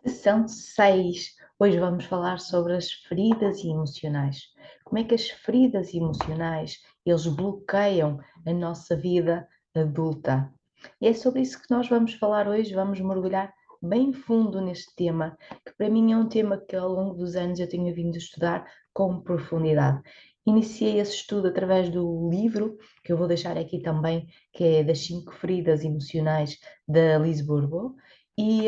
São 6. Hoje vamos falar sobre as feridas emocionais. Como é que as feridas emocionais, eles bloqueiam a nossa vida adulta? E é sobre isso que nós vamos falar hoje, vamos mergulhar bem fundo neste tema, que para mim é um tema que ao longo dos anos eu tenho vindo a estudar com profundidade. Iniciei esse estudo através do livro, que eu vou deixar aqui também, que é das 5 feridas emocionais da Liz Bourbeau, e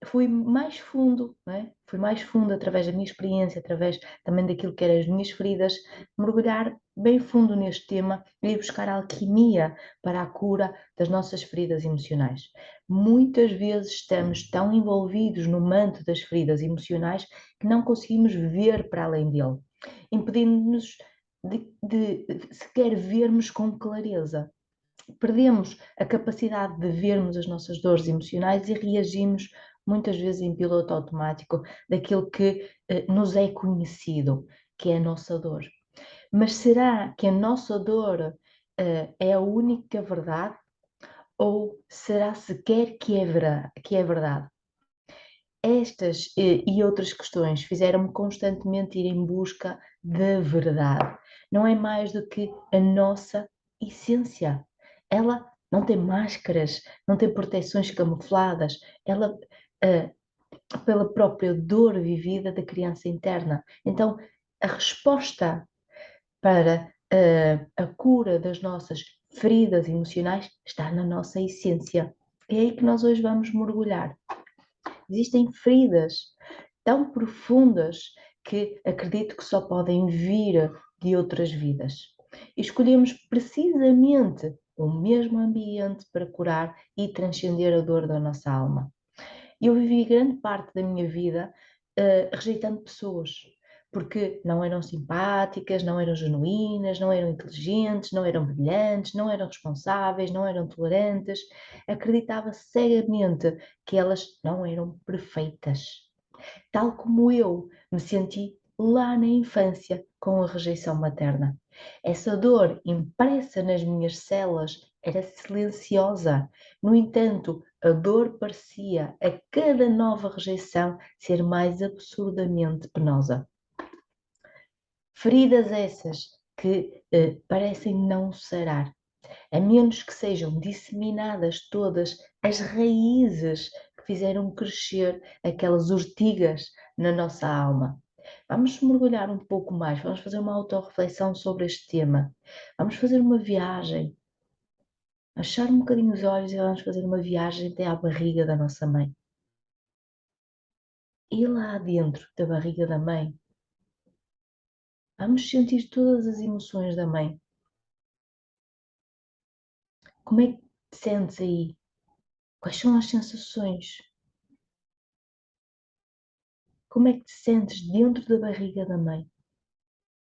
fui mais fundo, não é? Fui mais fundo através da minha experiência, através também daquilo que eram as minhas feridas, mergulhar bem fundo neste tema e ir buscar alquimia para a cura das nossas feridas emocionais. Muitas vezes estamos tão envolvidos no manto das feridas emocionais que não conseguimos ver para além dele, impedindo-nos de sequer vermos com clareza. Perdemos a capacidade de vermos as nossas dores emocionais e reagimos muitas vezes em piloto automático daquilo que nos é conhecido, que é a nossa dor. Mas será que a nossa dor é a única verdade? Ou será sequer que é verdade? Estas e outras questões fizeram-me constantemente ir em busca da verdade. Não é mais do que a nossa essência. Ela não tem máscaras, não tem proteções camufladas, ela, eh, pela própria dor vivida da criança interna. Então, a resposta para a cura das nossas feridas emocionais está na nossa essência. É aí que nós hoje vamos mergulhar. Existem feridas tão profundas que acredito que só podem vir de outras vidas. E escolhemos precisamente o mesmo ambiente para curar e transcender a dor da nossa alma. Eu vivi grande parte da minha vida rejeitando pessoas, porque não eram simpáticas, não eram genuínas, não eram inteligentes, não eram brilhantes, não eram responsáveis, não eram tolerantes. Acreditava cegamente que elas não eram perfeitas, tal como eu me senti lá na infância com a rejeição materna. Essa dor impressa nas minhas células era silenciosa. No entanto, a dor parecia, a cada nova rejeição, ser mais absurdamente penosa. Feridas essas que parecem não sarar, a menos que sejam disseminadas todas as raízes que fizeram crescer aquelas urtigas na nossa alma. Vamos mergulhar um pouco mais, vamos fazer uma autorreflexão sobre este tema. Vamos fazer uma viagem, achar um bocadinho os olhos e vamos fazer uma viagem até à barriga da nossa mãe. E lá dentro da barriga da mãe, vamos sentir todas as emoções da mãe. Como é que te sentes aí? Quais são as sensações? Como é que te sentes dentro da barriga da mãe?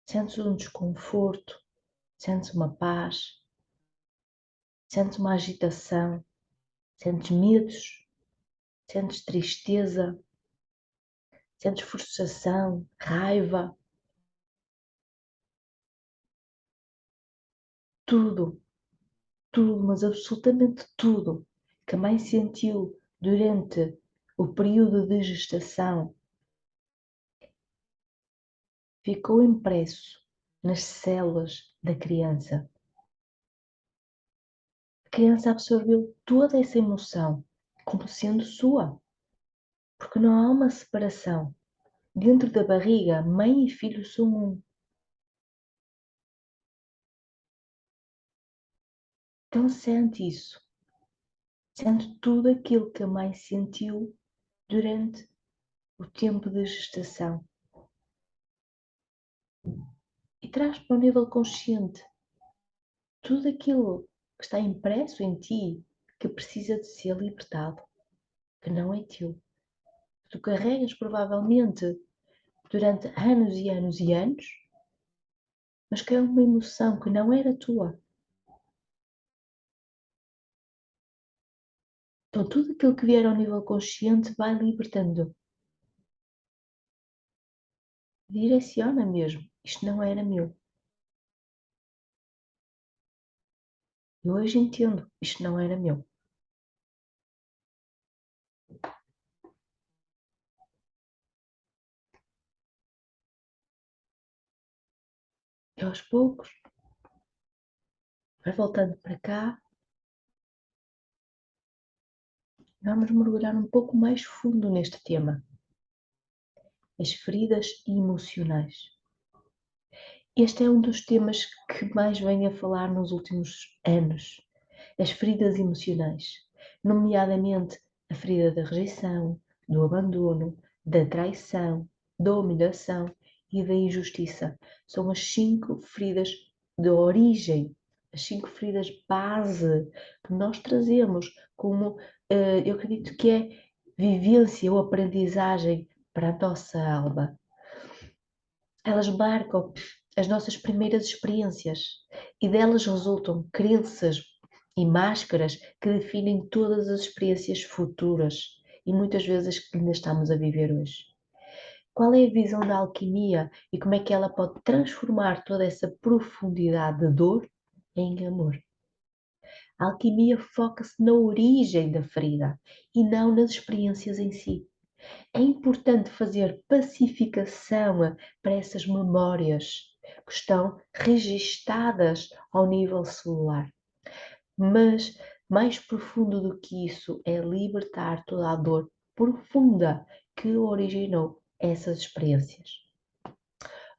Sentes um desconforto? Sentes uma paz? Sentes uma agitação? Sentes medos? Sentes tristeza? Sentes frustração? Raiva? Tudo, tudo, mas absolutamente tudo que a mãe sentiu durante o período de gestação ficou impresso nas células da criança. A criança absorveu toda essa emoção como sendo sua, porque não há uma separação. Dentro da barriga, mãe e filho são um. Então sente isso. Sente tudo aquilo que a mãe sentiu durante o tempo de gestação. E traz para o nível consciente tudo aquilo que está impresso em ti que precisa de ser libertado, que não é teu. Tu carregas provavelmente durante anos e anos e anos, mas que é uma emoção que não era tua. Então tudo aquilo que vier ao nível consciente vai libertando. Direciona mesmo. Isto não era meu. Eu hoje entendo. Isto não era meu. E aos poucos, vai voltando para cá, vamos mergulhar um pouco mais fundo neste tema. As feridas emocionais. Este é um dos temas que mais venho a falar nos últimos anos. As feridas emocionais, nomeadamente a ferida da rejeição, do abandono, da traição, da humilhação e da injustiça. São as 5 feridas de origem, as 5 feridas base que nós trazemos como, eu acredito que é vivência ou aprendizagem para a nossa alma. Elas marcam as nossas primeiras experiências e delas resultam crenças e máscaras que definem todas as experiências futuras e muitas vezes que ainda estamos a viver hoje. Qual é a visão da alquimia e como é que ela pode transformar toda essa profundidade de dor em amor? A alquimia foca-se na origem da ferida e não nas experiências em si. É importante fazer pacificação para essas memórias que estão registadas ao nível celular. Mas mais profundo do que isso é libertar toda a dor profunda que originou essas experiências.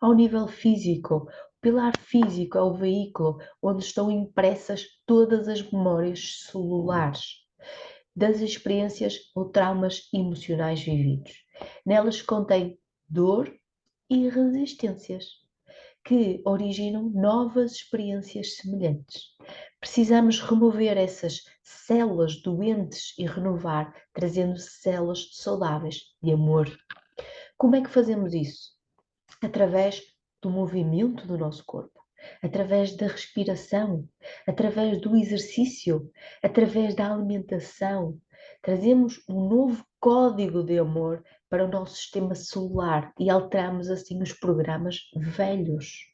Ao nível físico, o pilar físico é o veículo onde estão impressas todas as memórias celulares das experiências ou traumas emocionais vividos. Nelas contém dor e resistências que originam novas experiências semelhantes. Precisamos remover essas células doentes e renovar, trazendo células saudáveis de amor. Como é que fazemos isso? Através do movimento do nosso corpo, através da respiração, através do exercício, através da alimentação. Trazemos um novo código de amor para o nosso sistema celular e alteramos assim os programas velhos.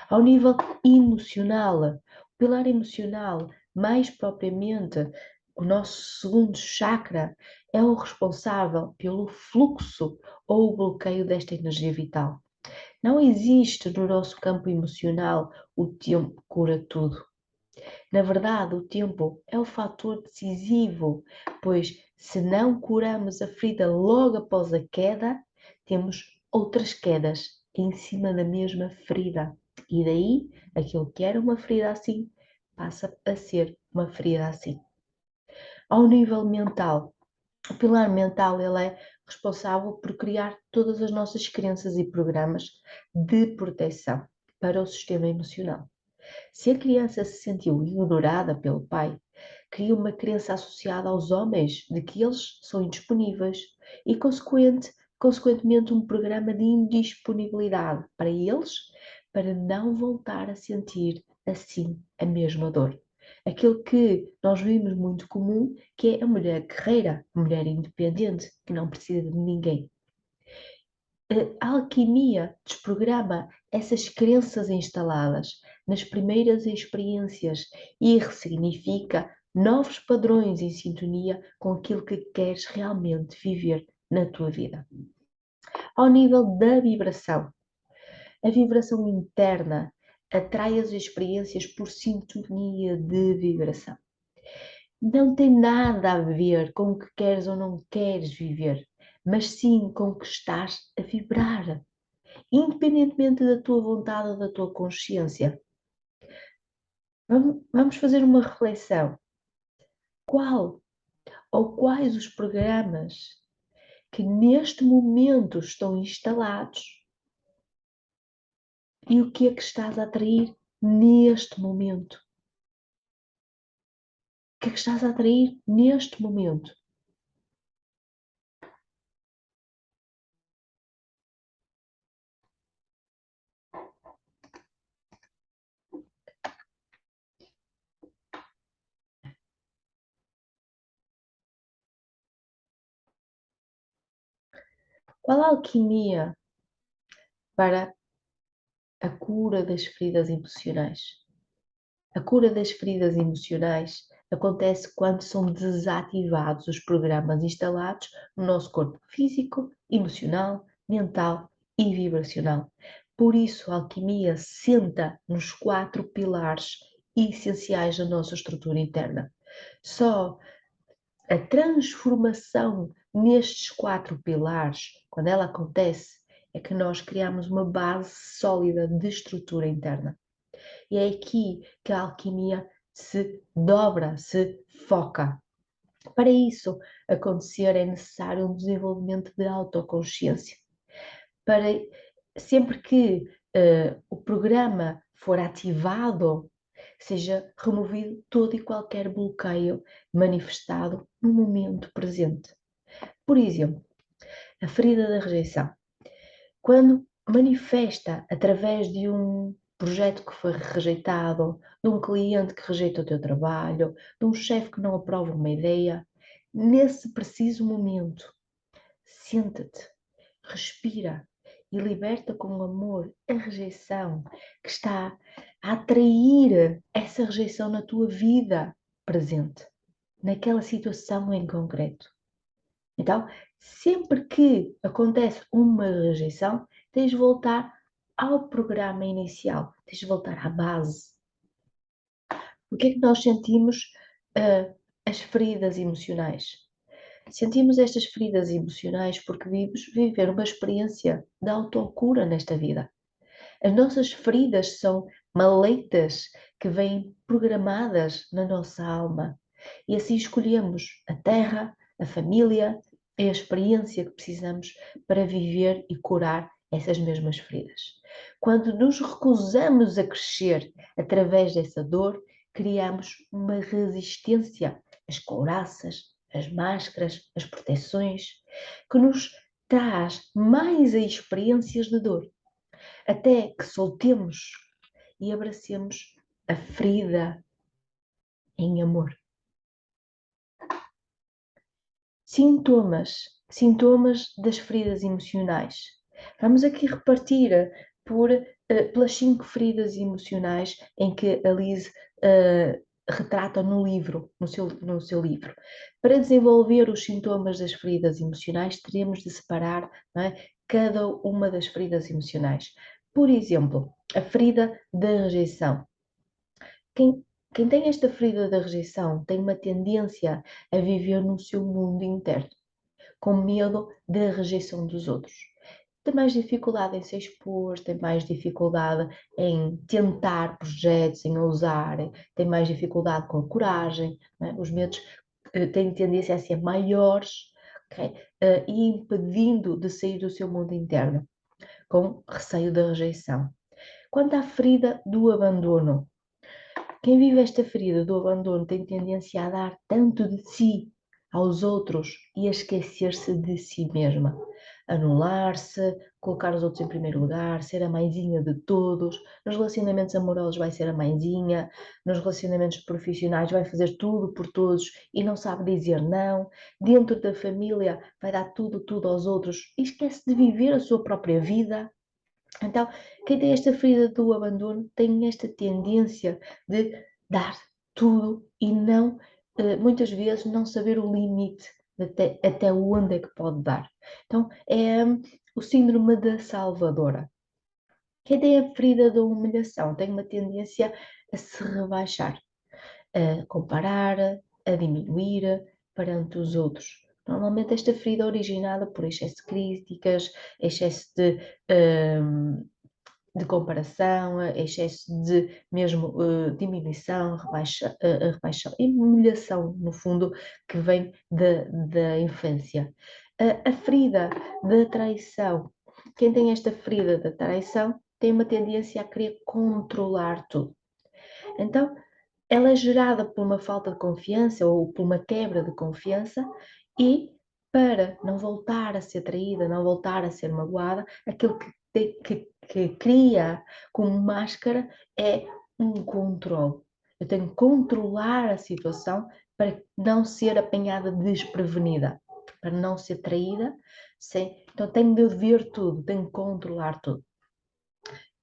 Ao nível emocional, o pilar emocional, mais propriamente, o nosso segundo chakra, é o responsável pelo fluxo ou o bloqueio desta energia vital. Não existe no nosso campo emocional o tempo cura tudo. Na verdade, o tempo é o fator decisivo, pois se não curamos a ferida logo após a queda, temos outras quedas em cima da mesma ferida. E daí, aquilo que era uma ferida assim, passa a ser uma ferida assim. Ao nível mental, o pilar mental ele é responsável por criar todas as nossas crenças e programas de proteção para o sistema emocional. Se a criança se sentiu ignorada pelo pai, cria uma crença associada aos homens de que eles são indisponíveis e, consequentemente, um programa de indisponibilidade para eles, para não voltar a sentir assim a mesma dor. Aquilo que nós vimos muito comum, que é a mulher guerreira, a mulher independente, que não precisa de ninguém. A alquimia desprograma essas crenças instaladas nas primeiras experiências e ressignifica novos padrões em sintonia com aquilo que queres realmente viver na tua vida. Ao nível da vibração, a vibração interna atrai as experiências por sintonia de vibração. Não tem nada a ver com o que queres ou não queres viver, mas sim com o que estás a vibrar, independentemente da tua vontade ou da tua consciência. Vamos fazer uma reflexão. Qual ou quais os programas que neste momento estão instalados e o que é que estás a atrair neste momento? O que é que estás a atrair neste momento? Qual a alquimia para a cura das feridas emocionais? A cura das feridas emocionais acontece quando são desativados os programas instalados no nosso corpo físico, emocional, mental e vibracional, Por isso, a alquimia senta nos 4 pilares essenciais da nossa estrutura interna. Só a transformação nestes 4 pilares, quando ela acontece, é que nós criamos uma base sólida de estrutura interna. E é aqui que a alquimia se dobra, se foca. Para isso acontecer, é necessário um desenvolvimento de autoconsciência. Para sempre que o programa for ativado, seja removido todo e qualquer bloqueio manifestado no momento presente. Por exemplo, a ferida da rejeição. Quando manifesta através de um projeto que foi rejeitado, de um cliente que rejeita o teu trabalho, de um chefe que não aprova uma ideia, nesse preciso momento, senta-te, respira e liberta com amor a rejeição que está a atrair essa rejeição na tua vida presente, naquela situação em concreto. Então, sempre que acontece uma rejeição, tens de voltar ao programa inicial, tens de voltar à base. O que é que nós sentimos as feridas emocionais? Sentimos estas feridas emocionais porque viver uma experiência de autocura nesta vida. As nossas feridas são maletas que vêm programadas na nossa alma e assim escolhemos a terra, a família e a experiência que precisamos para viver e curar essas mesmas feridas. Quando nos recusamos a crescer através dessa dor, criamos uma resistência às couraças, às máscaras, às proteções, que nos traz mais experiências de dor, até que soltemos e abracemos a ferida em amor. Sintomas das feridas emocionais. Vamos aqui repartir pelas 5 feridas emocionais em que a Liz retrata no livro, no seu livro. Para desenvolver os sintomas das feridas emocionais, teremos de separar, não é, cada uma das feridas emocionais. Por exemplo, a ferida da rejeição. Quem tem esta ferida da rejeição tem uma tendência a viver no seu mundo interno, com medo da rejeição dos outros. Tem mais dificuldade em se expor, tem mais dificuldade em tentar projetos, em ousar, tem mais dificuldade com a coragem, é? Os medos têm tendência a ser maiores, okay? E impedindo de sair do seu mundo interno, com receio da rejeição. Quanto à ferida do abandono, quem vive esta ferida do abandono tem tendência a dar tanto de si aos outros e a esquecer-se de si mesma. Anular-se, colocar os outros em primeiro lugar, ser a mãezinha de todos. Nos relacionamentos amorosos vai ser a mãezinha, nos relacionamentos profissionais vai fazer tudo por todos e não sabe dizer não. Dentro da família vai dar tudo aos outros e esquece de viver a sua própria vida. Então, quem tem esta ferida do abandono tem esta tendência de dar tudo e não, muitas vezes, não saber o limite até onde é que pode dar. Então, é o síndrome da salvadora. Quem tem a ferida da humilhação tem uma tendência a se rebaixar, a comparar, a diminuir perante os outros. Normalmente esta ferida é originada por excesso de críticas, excesso de comparação, excesso de mesmo diminuição, rebaixa, humilhação, no fundo, que vem da infância. A ferida da traição. Quem tem esta ferida da traição tem uma tendência a querer controlar tudo. Então, ela é gerada por uma falta de confiança ou por uma quebra de confiança e para não voltar a ser traída, não voltar a ser magoada, aquilo que cria como máscara é um controle. Eu tenho que controlar a situação para não ser apanhada desprevenida, para não ser traída. Então tenho de ver tudo, tenho de controlar tudo.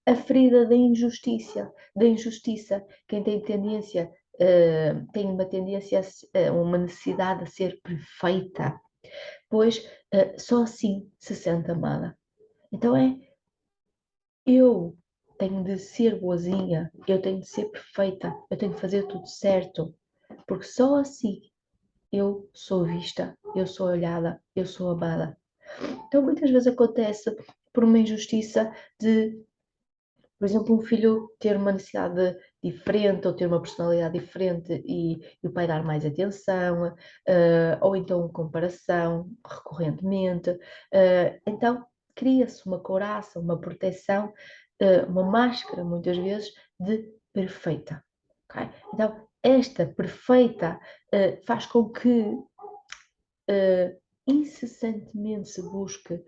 A ferida da injustiça, quem tem tendência, tem uma tendência, uma necessidade de ser perfeita, pois só assim se sente amada. Então eu tenho de ser boazinha, eu tenho de ser perfeita, eu tenho de fazer tudo certo, porque só assim eu sou vista, eu sou olhada, eu sou amada. Então muitas vezes acontece por uma injustiça de, por exemplo, um filho ter uma necessidade diferente ou ter uma personalidade diferente e o pai dar mais atenção, ou então comparação recorrentemente. Então cria-se uma couraça, uma proteção, uma máscara, muitas vezes, de perfeita. Ok? Então, esta perfeita faz com que incessantemente se busque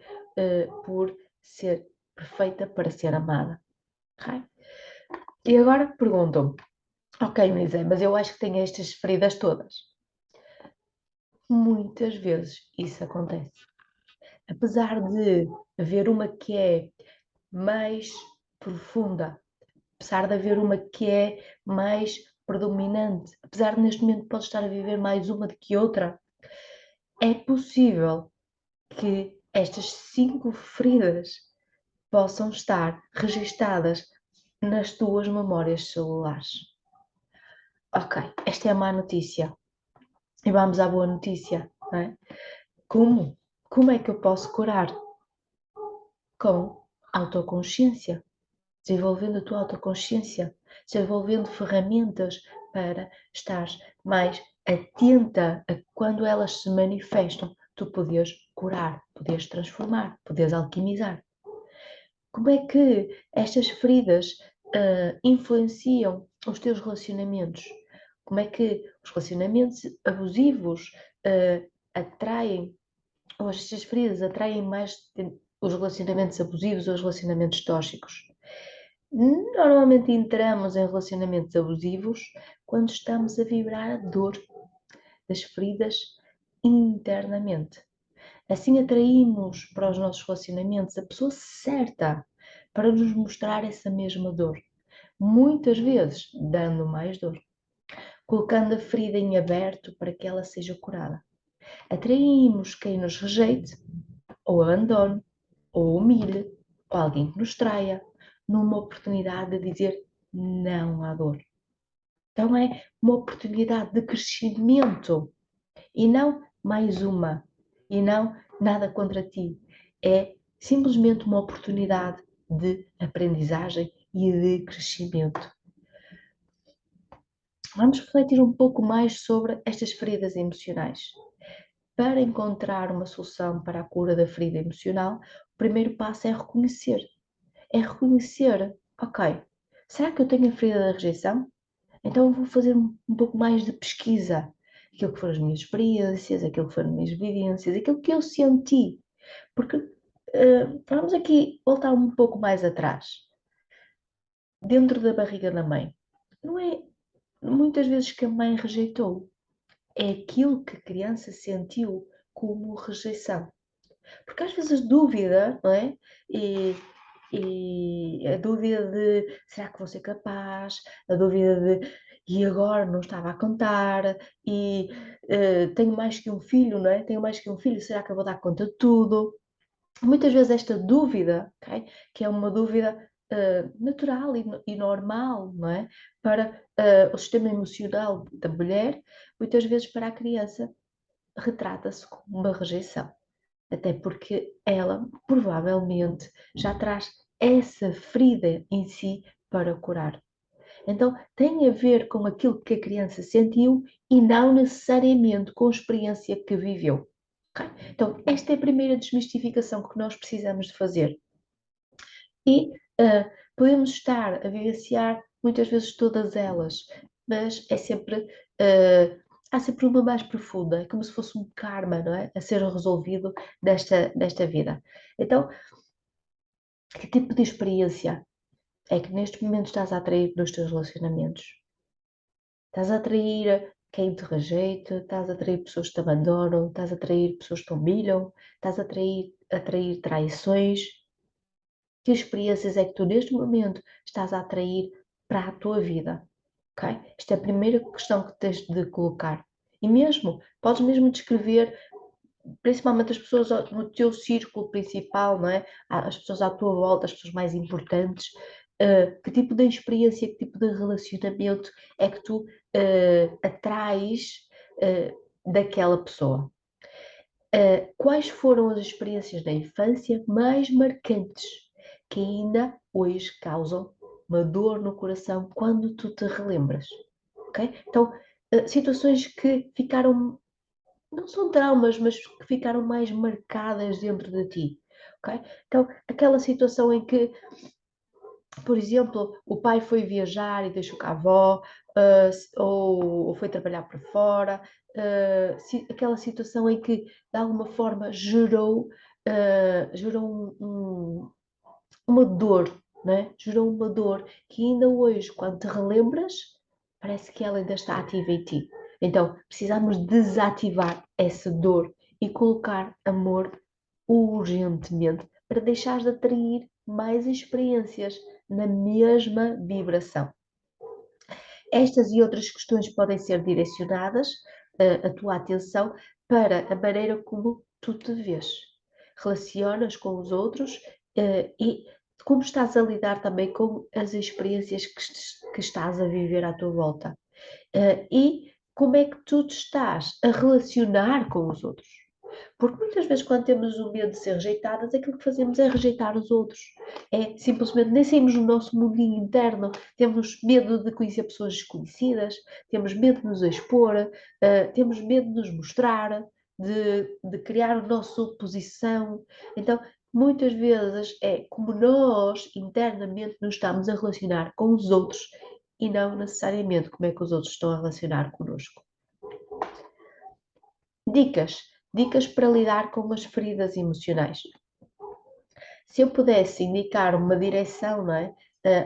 por ser perfeita para ser amada. Ok? E agora perguntam-me, ok, Luísa, mas eu acho que tenho estas feridas todas. Muitas vezes isso acontece. Apesar de haver uma que é mais profunda, apesar de haver uma que é mais predominante, apesar de neste momento pode estar a viver mais uma do que outra, é possível que estas 5 feridas possam estar registadas nas tuas memórias celulares. Ok, esta é a má notícia. E vamos à boa notícia, não é? Como? Como é que eu posso curar? Com autoconsciência, desenvolvendo a tua autoconsciência, desenvolvendo ferramentas para estar mais atenta a quando elas se manifestam, tu podes curar, podes transformar, podes alquimizar. Como é que estas feridas influenciam os teus relacionamentos? Como é que os relacionamentos abusivos atraem, ou estas feridas atraem mais os relacionamentos abusivos ou os relacionamentos tóxicos? Normalmente entramos em relacionamentos abusivos quando estamos a vibrar a dor das feridas internamente. Assim atraímos para os nossos relacionamentos a pessoa certa para nos mostrar essa mesma dor. Muitas vezes dando mais dor, colocando a ferida em aberto para que ela seja curada. Atraímos quem nos rejeite, ou abandone, ou humilhe, ou alguém que nos traia, numa oportunidade de dizer não à dor. Então é uma oportunidade de crescimento e não mais uma, e não nada contra ti. É simplesmente uma oportunidade de aprendizagem e de crescimento. Vamos refletir um pouco mais sobre estas feridas emocionais. Para encontrar uma solução para a cura da ferida emocional, o primeiro passo é reconhecer. É reconhecer, ok, será que eu tenho a ferida da rejeição? Então eu vou fazer um pouco mais de pesquisa. Aquilo que foram as minhas experiências, aquilo que foram as minhas vivências, aquilo que eu senti. Porque vamos aqui voltar um pouco mais atrás. Dentro da barriga da mãe. Não é muitas vezes que a mãe rejeitou. É aquilo que a criança sentiu como rejeição. Porque às vezes a dúvida, não é? E a dúvida de será que vou ser capaz? A dúvida de e agora não estava a contar? E tenho mais que um filho, não é? Tenho mais que um filho, será que eu vou dar conta de tudo? Muitas vezes esta dúvida, okay, que é uma dúvida natural e normal, não é? Para o sistema emocional da mulher, muitas vezes para a criança retrata-se como uma rejeição. Até porque ela provavelmente já traz essa ferida em si para curar. Então tem a ver com aquilo que a criança sentiu e não necessariamente com a experiência que viveu. Okay? Então, esta é a primeira desmistificação que nós precisamos de fazer. E podemos estar a vivenciar muitas vezes todas elas, mas é sempre, há sempre uma mais profunda, é como se fosse um karma, não é? A ser resolvido desta vida. Então, que tipo de experiência é que neste momento estás a atrair nos teus relacionamentos? Estás a atrair quem te rejeita, estás a atrair pessoas que te abandonam, estás a atrair pessoas que te humilham, estás a atrair traições. Que experiências é que tu neste momento estás a atrair para a tua vida? Ok? Esta é a primeira questão que tens de colocar. E mesmo, podes mesmo descrever principalmente as pessoas no teu círculo principal, não é? As pessoas à tua volta, as pessoas mais importantes, que tipo de experiência, que tipo de relacionamento é que tu atrais daquela pessoa? Quais foram as experiências da infância mais marcantes que ainda hoje causam uma dor no coração quando tu te relembras? Ok? Então, situações que ficaram, não são traumas, mas que ficaram mais marcadas dentro de ti. Ok? Então, aquela situação em que, por exemplo, o pai foi viajar e deixou cá a avó, ou foi trabalhar para fora, aquela situação em que, de alguma forma, gerou uma dor, né? Gerou uma dor que ainda hoje, quando te relembras, parece que ela ainda está ativa em ti. Então, precisamos desativar essa dor e colocar amor urgentemente para deixar de atrair mais experiências na mesma vibração. Estas e outras questões podem ser direcionadas, a tua atenção, para a maneira como tu te vês, relacionas com os outros, e como estás a lidar também com as experiências que estás a viver à tua volta. E como é que tu te estás a relacionar com os outros. Porque muitas vezes, quando temos o medo de ser rejeitadas, aquilo que fazemos é rejeitar os outros. É simplesmente nem saímos do nosso mundinho interno, temos medo de conhecer pessoas desconhecidas, temos medo de nos expor, temos medo de nos mostrar, de criar a nossa oposição. Então, muitas vezes é como nós internamente nos estamos a relacionar com os outros e não necessariamente como é que os outros estão a relacionar connosco. Dicas. Dicas para lidar com as feridas emocionais. Se eu pudesse indicar uma direção, não é,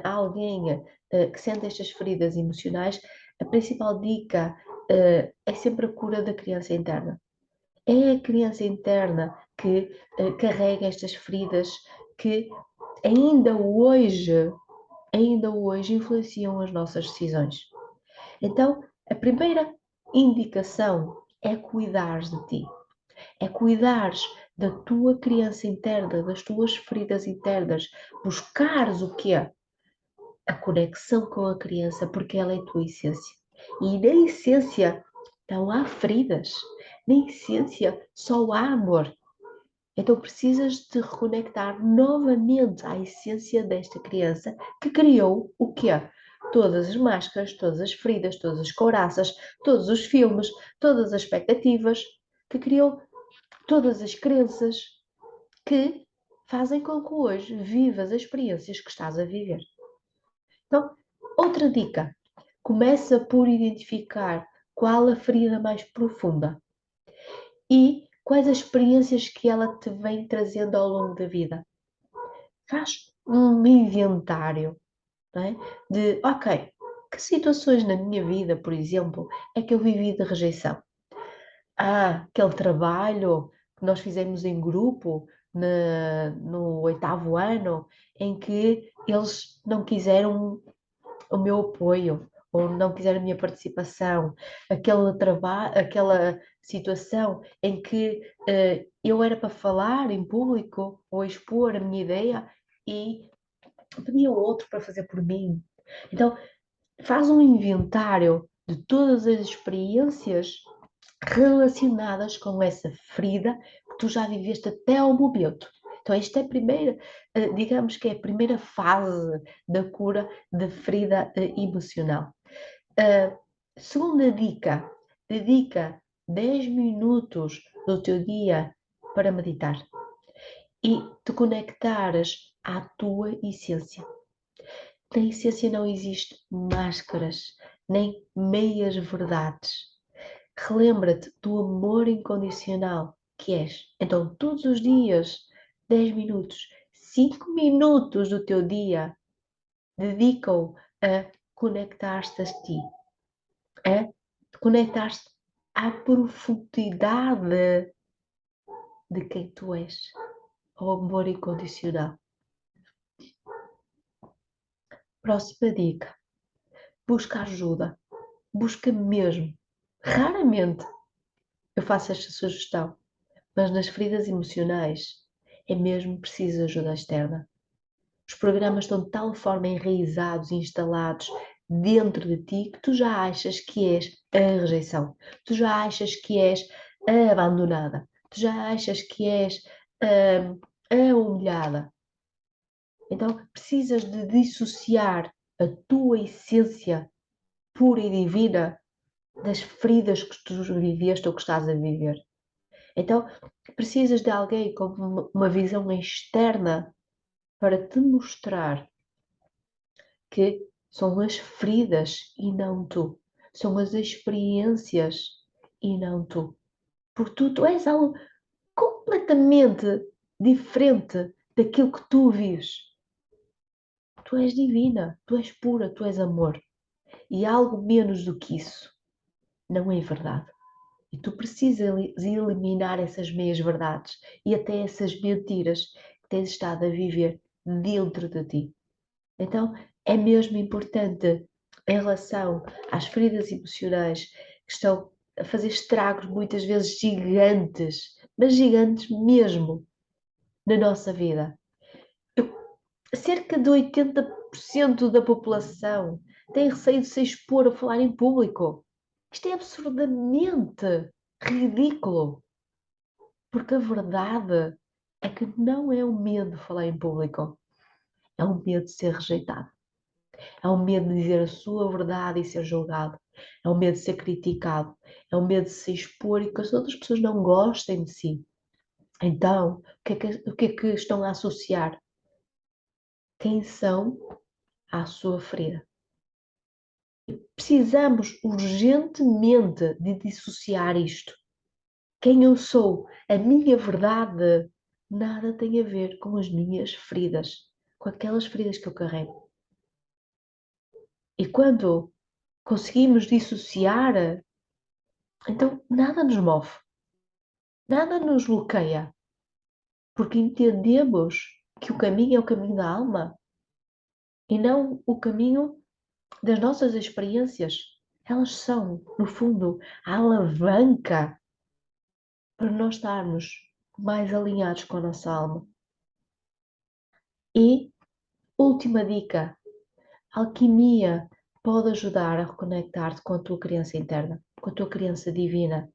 a alguém que sente estas feridas emocionais, a principal dica é sempre a cura da criança interna. É a criança interna que carrega estas feridas que ainda hoje influenciam as nossas decisões. Então, a primeira indicação é cuidares de ti, é cuidares da tua criança interna, das tuas feridas internas, buscares o que é a conexão com a criança, porque ela é a tua essência. E na essência não há feridas, na essência só há amor. Então precisas de reconectar novamente à essência desta criança que criou o que é? Todas as máscaras, todas as feridas, todas as couraças, todos os filmes, todas as expectativas, que criou todas as crenças que fazem com que hoje vivas as experiências que estás a viver. Então, outra dica: começa por identificar qual a ferida mais profunda e quais as experiências que ela te vem trazendo ao longo da vida. Faz um inventário, não é? De, ok, que situações na minha vida, por exemplo, é que eu vivi de rejeição? Aquele trabalho que nós fizemos em grupo no oitavo ano, em que eles não quiseram o meu apoio ou não quiseram a minha participação, aquela situação em que eu era para falar em público ou expor a minha ideia e pedia ao outro para fazer por mim. Então, faz um inventário de todas as experiências relacionadas com essa ferida que tu já viveste até ao momento. Então, esta é a primeira, digamos que é a primeira fase da cura da ferida emocional. Segunda dica: dedica 10 minutos do teu dia para meditar e te conectares à tua essência. Na essência não existe máscaras, nem meias verdades. Relembra-te do amor incondicional que és. Então, todos os dias, 10 minutos, 5 minutos do teu dia, dedica-o a conectar-te a ti, a conectar-te à profundidade de quem tu és, ao amor incondicional. Próxima dica: busca ajuda. Busca mesmo. Raramente eu faço esta sugestão, Mas nas feridas emocionais é mesmo preciso ajuda externa. Os programas estão de tal forma enraizados e instalados dentro de ti que tu já achas que és a rejeição, tu já achas que és a abandonada, tu já achas que és a humilhada. Então precisas de dissociar a tua essência pura e divina das feridas que tu viveste ou que estás a viver. Então precisas de alguém com uma visão externa para te mostrar que são as feridas e não tu. São as experiências e não tu. Porque tu és algo completamente diferente daquilo que tu vives. Tu és divina, tu és pura, tu és amor. E algo menos do que isso não é verdade. E tu precisas eliminar essas meias verdades e até essas mentiras que tens estado a viver dentro de ti. Então, é mesmo importante em relação às feridas emocionais que estão a fazer estragos muitas vezes gigantes, mas gigantes mesmo na nossa vida. Cerca de 80% da população tem receio de se expor a falar em público. Isto é absurdamente ridículo, porque a verdade é que não é o medo de falar em público, é o medo de ser rejeitado. É o medo de dizer a sua verdade e ser julgado. É o medo de ser criticado. É o medo de se expor e que as outras pessoas não gostem de si. Então, o que é que estão a associar? Quem são à sua ferida. Precisamos urgentemente de dissociar isto. Quem eu sou, a minha verdade, nada tem a ver com as minhas feridas, com aquelas feridas que eu carrego. E quando conseguimos dissociar, então nada nos move, nada nos bloqueia, porque entendemos que o caminho é o caminho da alma e não o caminho das nossas experiências. Elas são, no fundo, a alavanca para nós estarmos mais alinhados com a nossa alma. E, última dica, a alquimia pode ajudar a reconectar-te com a tua criança interna, com a tua criança divina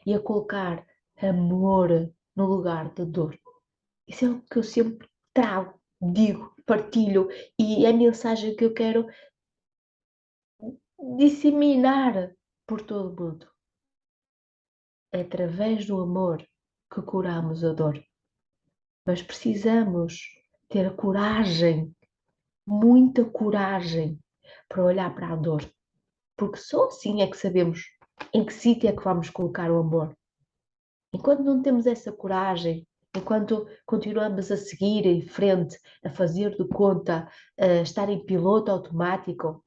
e a colocar amor no lugar de dor. Isso é o que eu sempre trago, digo, partilho e é a mensagem que eu quero disseminar por todo o mundo. É através do amor que curamos a dor. Mas precisamos ter a coragem, muita coragem, para olhar para a dor. Porque só assim é que sabemos em que sítio é que vamos colocar o amor. Enquanto não temos essa coragem, enquanto continuamos a seguir em frente, a fazer de conta, a estar em piloto automático,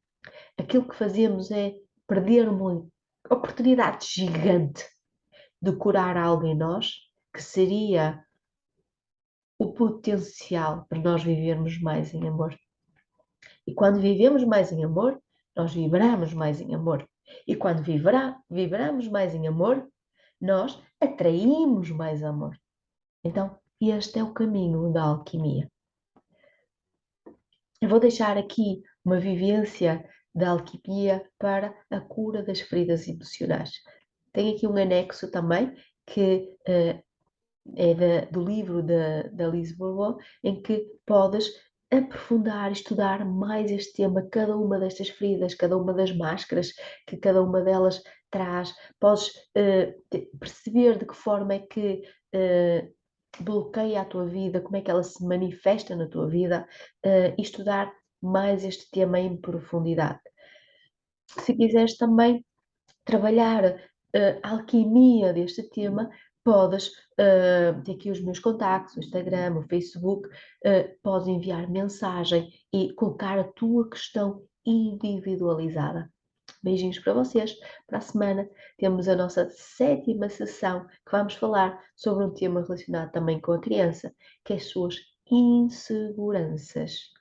aquilo que fazemos é perder uma oportunidade gigante de curar algo em nós, que seria o potencial para nós vivermos mais em amor. E quando vivemos mais em amor, nós vibramos mais em amor. E quando vibramos mais em amor, nós atraímos mais amor. Então, este é o caminho da alquimia. Eu vou deixar aqui uma vivência da alquimia para a cura das feridas emocionais. Tem aqui um anexo também que é do livro da Lise Bourbeau, em que podes aprofundar, estudar mais este tema, cada uma destas feridas, cada uma das máscaras que cada uma delas traz. Podes perceber de que forma é que bloqueia a tua vida, como é que ela se manifesta na tua vida e estudar mais este tema em profundidade. Se quiseres também trabalhar a alquimia deste tema, podes ter aqui os meus contactos, o Instagram, o Facebook, podes enviar mensagem e colocar a tua questão individualizada. Beijinhos para vocês. Para a semana temos a nossa 7ª sessão que vamos falar sobre um tema relacionado também com a criança, que é as suas inseguranças.